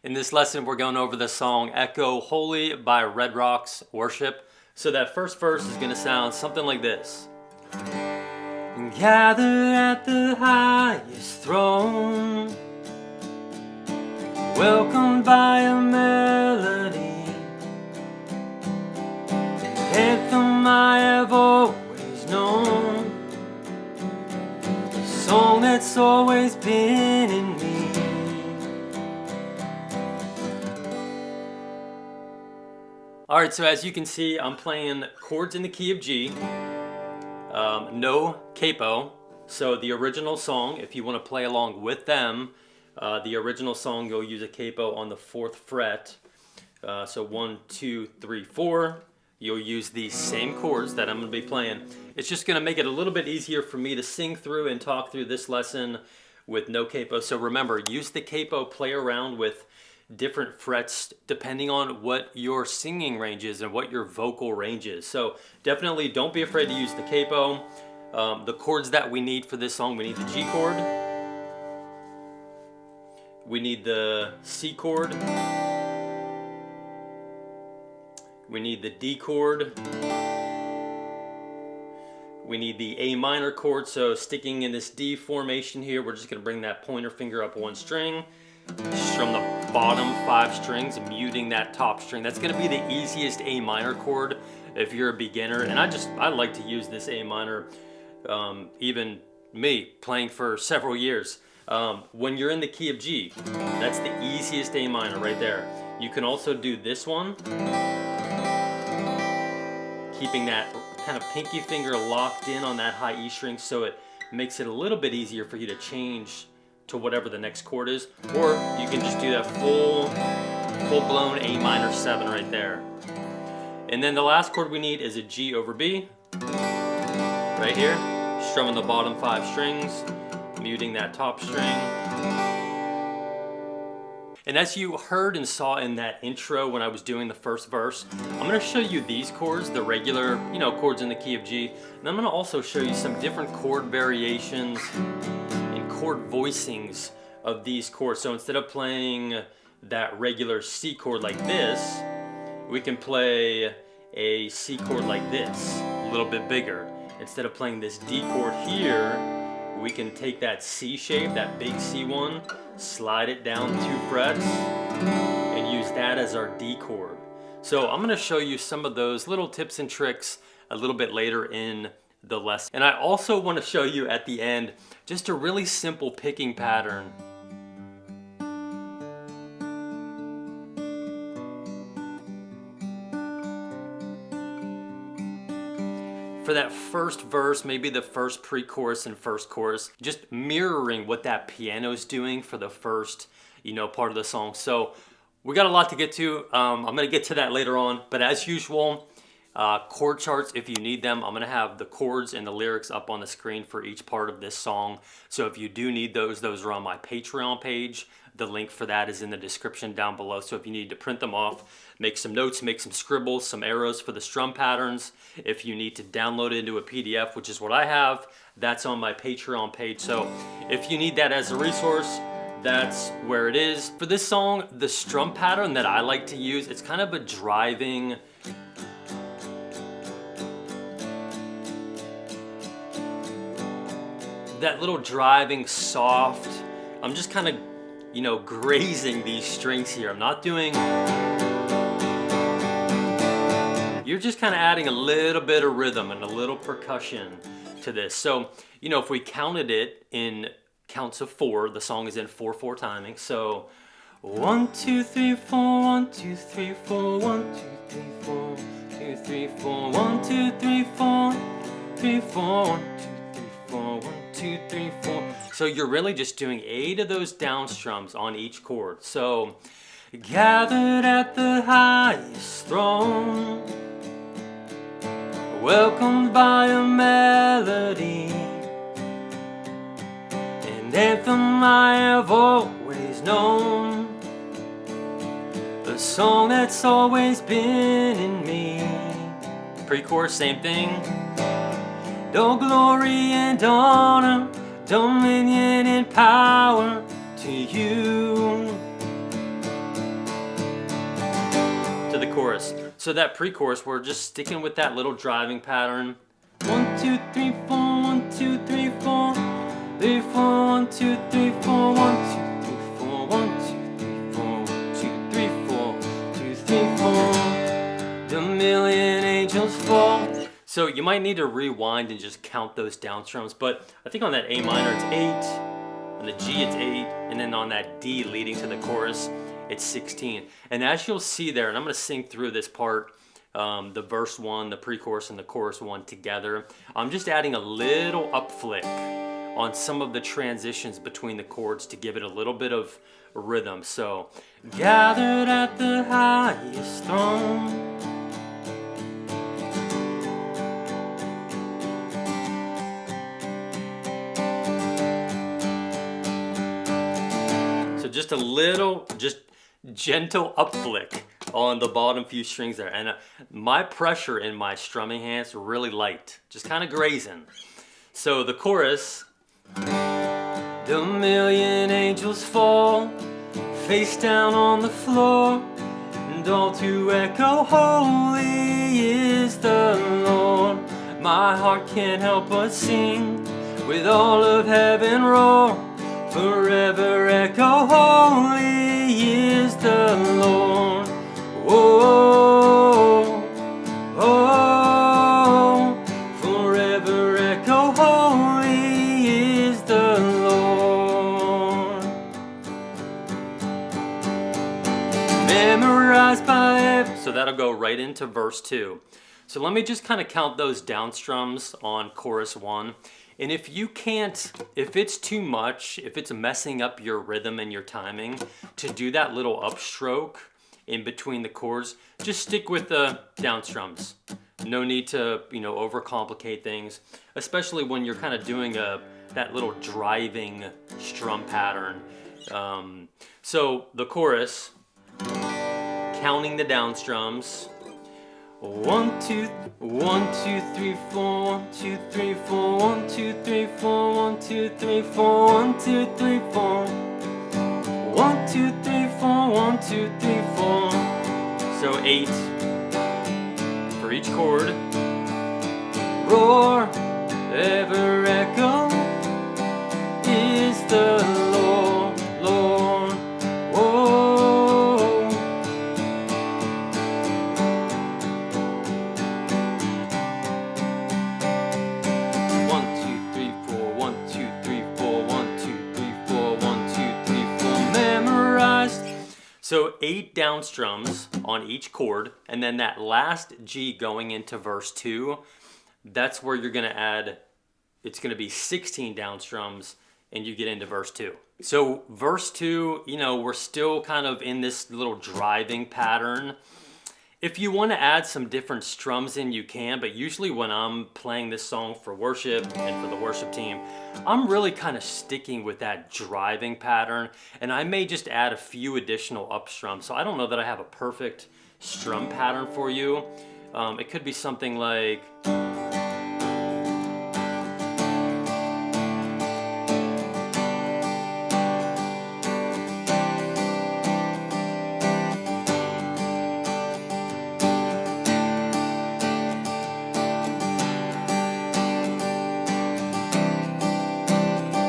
In this lesson, we're going over the song Echo Holy by Red Rocks Worship. So that first verse is going to sound something like this. Gathered at the highest throne, welcomed by a melody, an anthem I have always known, a song that's always been in me. Alright, so as you can see, I'm playing chords in the key of G, no capo. So the original song, if you want to play along with them, the original song you'll use a capo on the 4th fret. So 1, 2, 3, 4. You'll use these same chords that I'm going to be playing. It's just going to make it a little bit easier for me to sing through and talk through this lesson with no capo. So remember, use the capo, play around with different frets depending on what your singing range is and what your vocal range is. So definitely don't be afraid to use the capo. The chords that we need for this song, we need the G chord, we need the C chord, we need the D chord, we need the A minor chord. So sticking in this D formation here, we're just going to bring that pointer finger up one string, strum the bottom 5 strings, muting that top string. That's going to be the easiest A minor chord if you're a beginner. And I like to use this A minor, even me playing for several years. When you're in the key of G, that's the easiest A minor right there. You can also do this one, keeping that kind of pinky finger locked in on that high E string, so it makes it a little bit easier for you to change to whatever the next chord is, or you can just do that full-blown A minor 7 right there. And then the last chord we need is a G over B, right here, strumming the bottom 5 strings, muting that top string. And as you heard and saw in that intro when I was doing the first verse, I'm going to show you these chords, the regular, chords in the key of G, and I'm going to also show you some different chord variations chord voicings of these chords. So instead of playing that regular C chord like this, we can play a C chord like this, a little bit bigger. Instead of playing this D chord here, we can take that C shape, that big C one, slide it down 2 frets, and use that as our D chord. So I'm going to show you some of those little tips and tricks a little bit later in the lesson. And I also want to show you at the end just a really simple picking pattern. For that first verse, maybe the first pre-chorus and first chorus, just mirroring what that piano's doing for the first, part of the song. So we got a lot to get to. I'm going to get to that later on, but as usual, chord charts, if you need them, I'm going to have the chords and the lyrics up on the screen for each part of this song. So if you do need those are on my Patreon page. The link for that is in the description down below. So if you need to print them off, make some notes, make some scribbles, some arrows for the strum patterns. If you need to download it into a PDF, which is what I have, that's on my Patreon page. So if you need that as a resource, that's where it is. For this song, the strum pattern that I like to use, it's kind of a driving, that little driving soft, I'm just kind of, grazing these strings here. I'm not doing, you're just kind of adding a little bit of rhythm and a little percussion to this. So, if we counted it in counts of 4, the song is in 4/4 timing. So 1, 2, 3, 4, 1, 2, 3, 4, 1, 2, 3, 4, 2, 3, 4, 1, 2, 3, 4, 3, 4, 1, 2, 3, 4, 1, 2, 3, 4. So you're really just doing 8 of those down strums on each chord. So gathered at the highest throne, welcomed by a melody, an anthem I have always known, a song that's always been in me. Pre-chorus, same thing. No glory and honor, dominion and power to you. to the chorus. So that pre-chorus, we're just sticking with that little driving pattern. 1, 2, 3, 4, 1, 2, 3, 4, 3, 4, 1, 2, 3, 4, 1, 2, 3, 4, 1, 2, 3, 4, 1, 2, 3, 4, 2, 3, 4. The million angels fall. So you might need to rewind and just count those down strums, but I think on that A minor it's 8, on the G it's 8, and then on that D leading to the chorus it's 16. And as you'll see there, and I'm going to sing through this part, the verse 1, the pre-chorus, and the chorus 1 together, I'm just adding a little up flick on some of the transitions between the chords to give it a little bit of rhythm. So, gathered at the highest throne, just a little, just gentle up flick on the bottom few strings there. And my pressure in my strumming hands really light, just kind of grazing. So the chorus, the million angels fall, face down on the floor, and all to echo, holy is the Lord. My heart can't help but sing, with all of heaven roar. Forever echo, holy is the Lord. Oh, oh, forever echo, holy is the Lord. Memorized by every... So that'll go right into verse 2. So let me just kind of count those down strums on chorus 1. And if you can't, if it's too much, if it's messing up your rhythm and your timing, to do that little upstroke in between the chords, just stick with the down strums. No need to, overcomplicate things, especially when you're kind of doing that little driving strum pattern. So the chorus, counting the down strums. 1, 2, 1, 2, 3, 4, 1, 2, 3, 4, 1, 2, 3, 4, 1, 2, 3, 4, 1, 2, 3, 4. 1, 2, 3, 4, 1, 2, 3, 4. So 8 for each chord. Roar, ever echo is the Lord, Lord. Oh. 1, 2, 3, 4, 1, 2, 3, 4, 1, 2, 3, 4, 1, 2, 3, 4. Memorized. So 8 down strums on each chord, and then that last G going into verse 2, that's where you're going to add, it's going to be 16 down strums, and you get into verse 2. So verse 2, we're still kind of in this little driving pattern. If you want to add some different strums in, you can, but usually when I'm playing this song for worship and for the worship team, I'm really kind of sticking with that driving pattern, and I may just add a few additional up strums. So I don't know that I have a perfect strum pattern for you. It could be something like...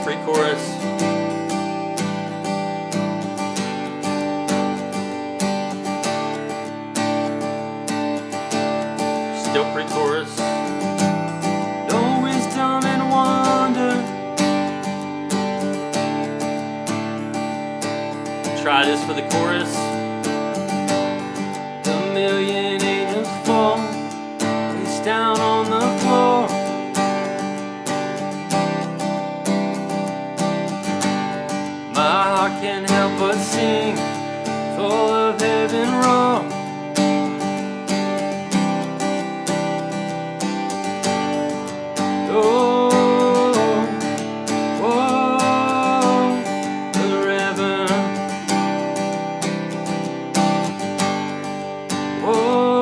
pre-chorus. Still pre-chorus. No wisdom and wonder. Try this for the chorus. The million angels fall, face down on the floor. My heart can't help but sing, full of heaven roar. Oh, oh, forever. Oh.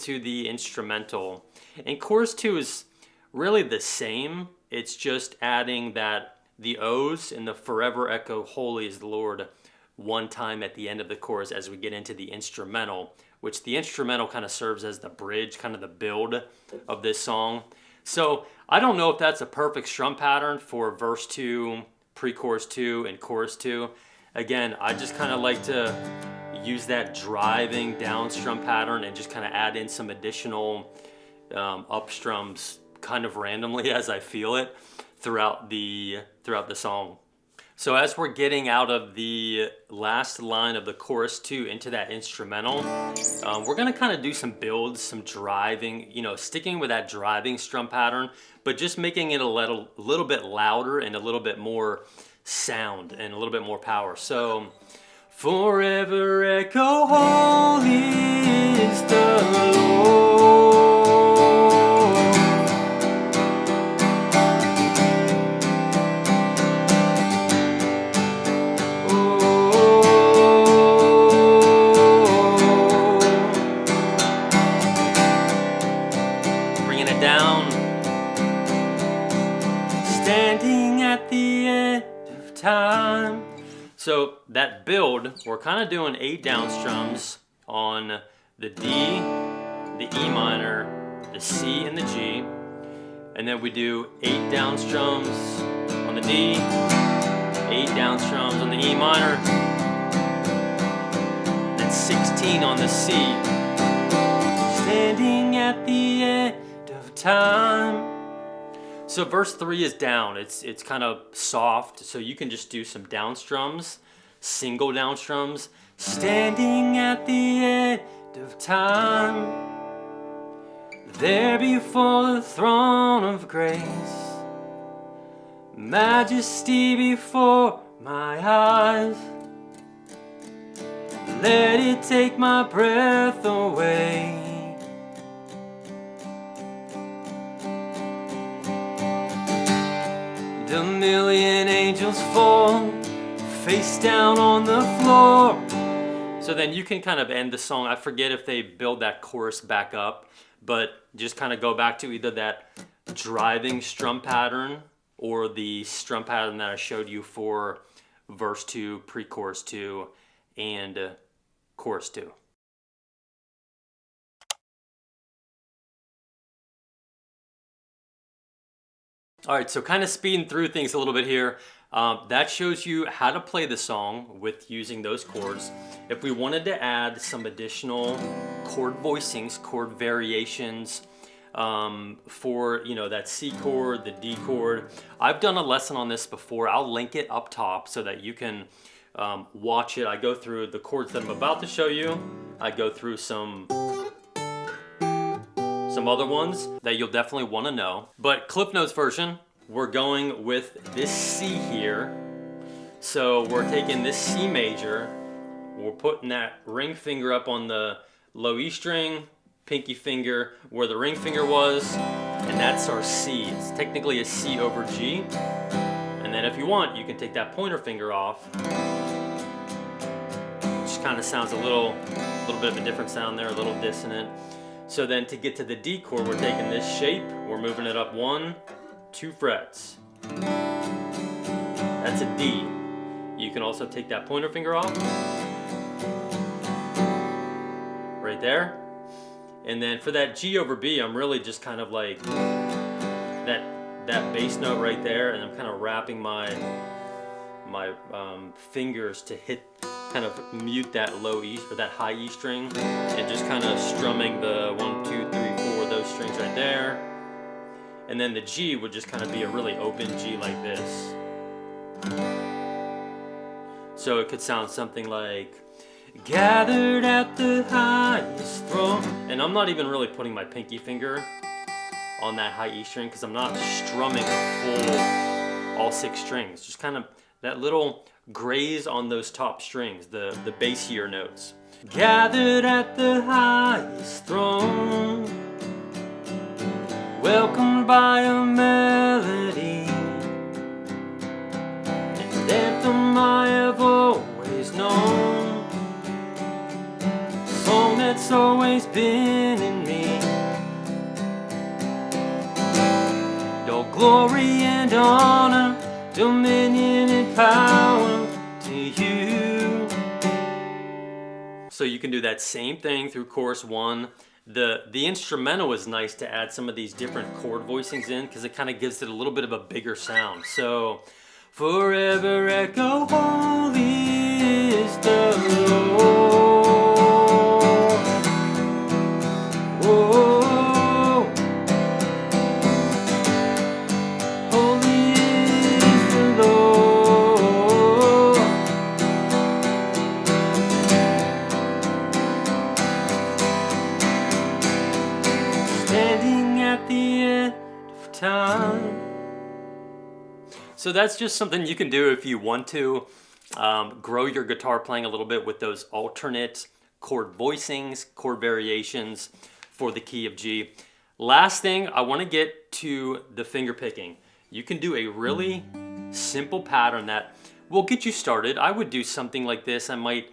into the instrumental. And chorus 2 is really the same. It's just adding the O's in the forever echo holy is the Lord one time at the end of the chorus as we get into the instrumental, which the instrumental kind of serves as the bridge, kind of the build of this song. So I don't know if that's a perfect strum pattern for verse 2, pre-chorus 2, and chorus 2. Again, I just kind of like to use that driving down strum pattern and just kind of add in some additional up strums kind of randomly as I feel it throughout the song. So as we're getting out of the last line of the chorus 2 into that instrumental, we're gonna kind of do some builds, some driving, sticking with that driving strum pattern, but just making it a little bit louder and a little bit more sound and a little bit more power. So, forever echo holy is the Lord. Time. So that build, we're kind of doing 8 down strums on the D, the E minor, the C, and the G. And then we do 8 down strums on the D, 8 down strums on the E minor, then 16 on the C. Standing at the end of time. So verse 3 is down. It's kind of soft, so you can just do some down strums, single down strums. Standing at the end of time, there before the throne of grace, majesty before my eyes. Let it take my breath away. A million angels fall face down on the floor. So then you can kind of end the song. I forget if they build that chorus back up, but just kind of go back to either that driving strum pattern or the strum pattern that I showed you for verse 2, pre-chorus 2, and chorus 2. All right, so kind of speeding through things a little bit here. That shows you how to play the song with using those chords. If we wanted to add some additional chord voicings, chord variations for that C chord, the D chord, I've done a lesson on this before. I'll link it up top so that you can watch it. I go through the chords that I'm about to show you. I go through some other ones that you'll definitely want to know. But Cliff Notes version, we're going with this C here. So we're taking this C major, we're putting that ring finger up on the low E string, pinky finger where the ring finger was, and that's our C. It's technically a C over G. And then if you want, you can take that pointer finger off. Which kind of sounds a little bit of a different sound there, a little dissonant. So then to get to the D chord, we're taking this shape, we're moving it up 1, 2 frets. That's a D. You can also take that pointer finger off. Right there. And then for that G over B, I'm really just kind of like that bass note right there, and I'm kind of wrapping my fingers to hit, kind of mute that low E or that high E string, and just kind of strumming the 1, 2, 3, 4, those strings right there. And then the G would just kind of be a really open G like this. So it could sound something like, gathered at the highest throne. And I'm not even really putting my pinky finger on that high E string because I'm not strumming a full, all 6 strings. Just kind of that little graze on those top strings, the bassier notes. Gathered at the highest throne, welcomed by a melody, an anthem I have always known, a song that's always been in me. glory and honor, dominion and power to you. So you can do that same thing through chorus 1. The instrumental is nice to add some of these different chord voicings in because it kind of gives it a little bit of a bigger sound. So, forever echo, holy is the Lord. Whoa. Holy is the Lord. Standing at the end of time. So that's just something you can do if you want to grow your guitar playing a little bit with those alternate chord voicings, chord variations for the key of G. Last thing, I want to get to the finger picking. You can do a really simple pattern that will get you started. I would do something like this. I might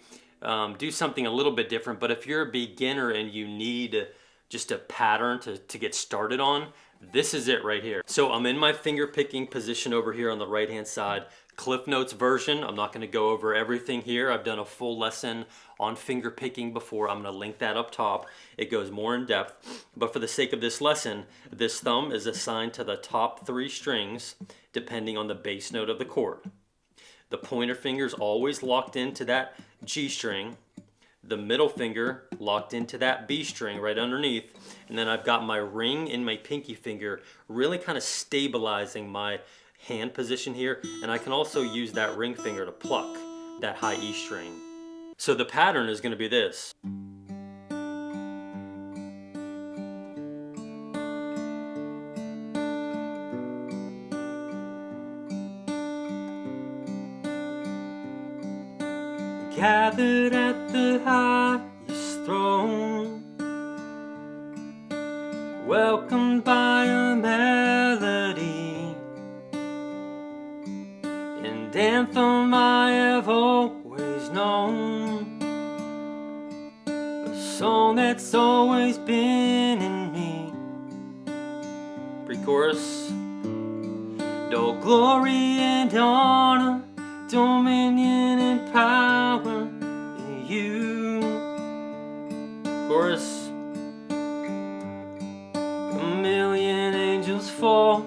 do something a little bit different, but if you're a beginner and you need just a pattern to get started on, this is it right here. So I'm in my finger picking position over here on the right hand side. Cliff Notes version. I'm not going to go over everything here. I've done a full lesson on finger picking before. I'm going to link that up top. It goes more in depth. But for the sake of this lesson, this thumb is assigned to the top 3 strings depending on the bass note of the chord. The pointer finger is always locked into that G string. The middle finger locked into that B string right underneath, and then I've got my ring in my pinky finger really kind of stabilizing my hand position here, and I can also use that ring finger to pluck that high E string. So the pattern is going to be this. Gathered at the highest throne, welcomed by a melody, an anthem I have always known, a song that's always been in me. Pre-chorus. No glory and honor, dominion and power in you. Chorus. A million angels fall,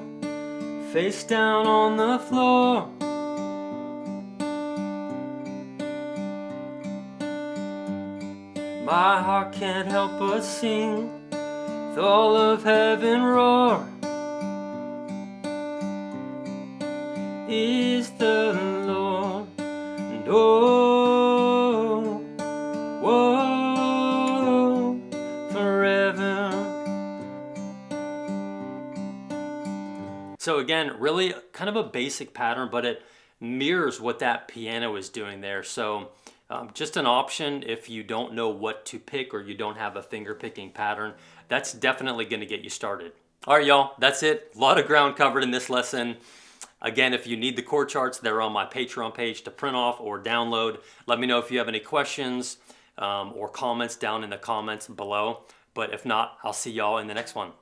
face down on the floor. My heart can't help but sing, with all of heaven roar. Is the Lord, and oh, whoa, forever. So again, really kind of a basic pattern, but it mirrors what that piano is doing there. So just an option if you don't know what to pick or you don't have a finger picking pattern, that's definitely going to get you started. All right, y'all, that's it. A lot of ground covered in this lesson. Again, if you need the chord charts, they're on my Patreon page to print off or download. Let me know if you have any questions or comments down in the comments below. But if not, I'll see y'all in the next one.